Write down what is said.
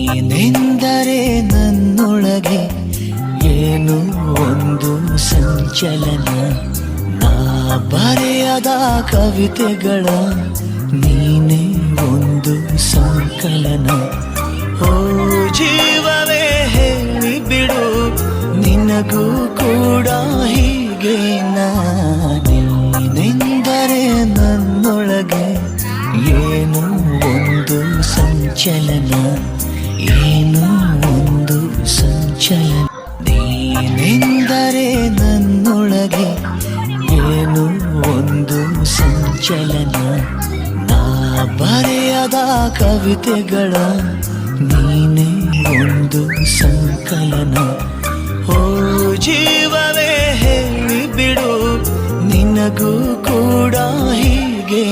ನೀನೆಂದರೆ ನನ್ನೊಳಗೆ ಏನು ಒಂದು ಸಂಚಲನ. ನಾ ಬರೆಯದ ಕವಿತೆಗಳ ನೀನೇ ಒಂದು ಸಂಕಲನ. ಓ ಜೀವವೇ ಹೇಳಿಬಿಡು, ನಿನಗೂ ಕೂಡ ಹೀಗೆ ನೀನೆಂದರೆ ನನ್ನೊಳಗೆ ಏನು ಒಂದು ಸಂಚಲನ, ಏನು ಒಂದು ಸಂಚಲನ. ನೀನೆಂದರೆ ನನ್ನೊಳಗೆ ಏನು ಒಂದು ಸಂಚಲನ. ನಾ ಬರೆಯದ ಕವಿತೆಗಳ ನೀನೇ ಒಂದು ಸಂಕಲನ. ಓ ಜೀವವೇ ಹೇಳಿಬಿಡು, ನಿನಗೂ ಕೂಡ ಹೀಗೆ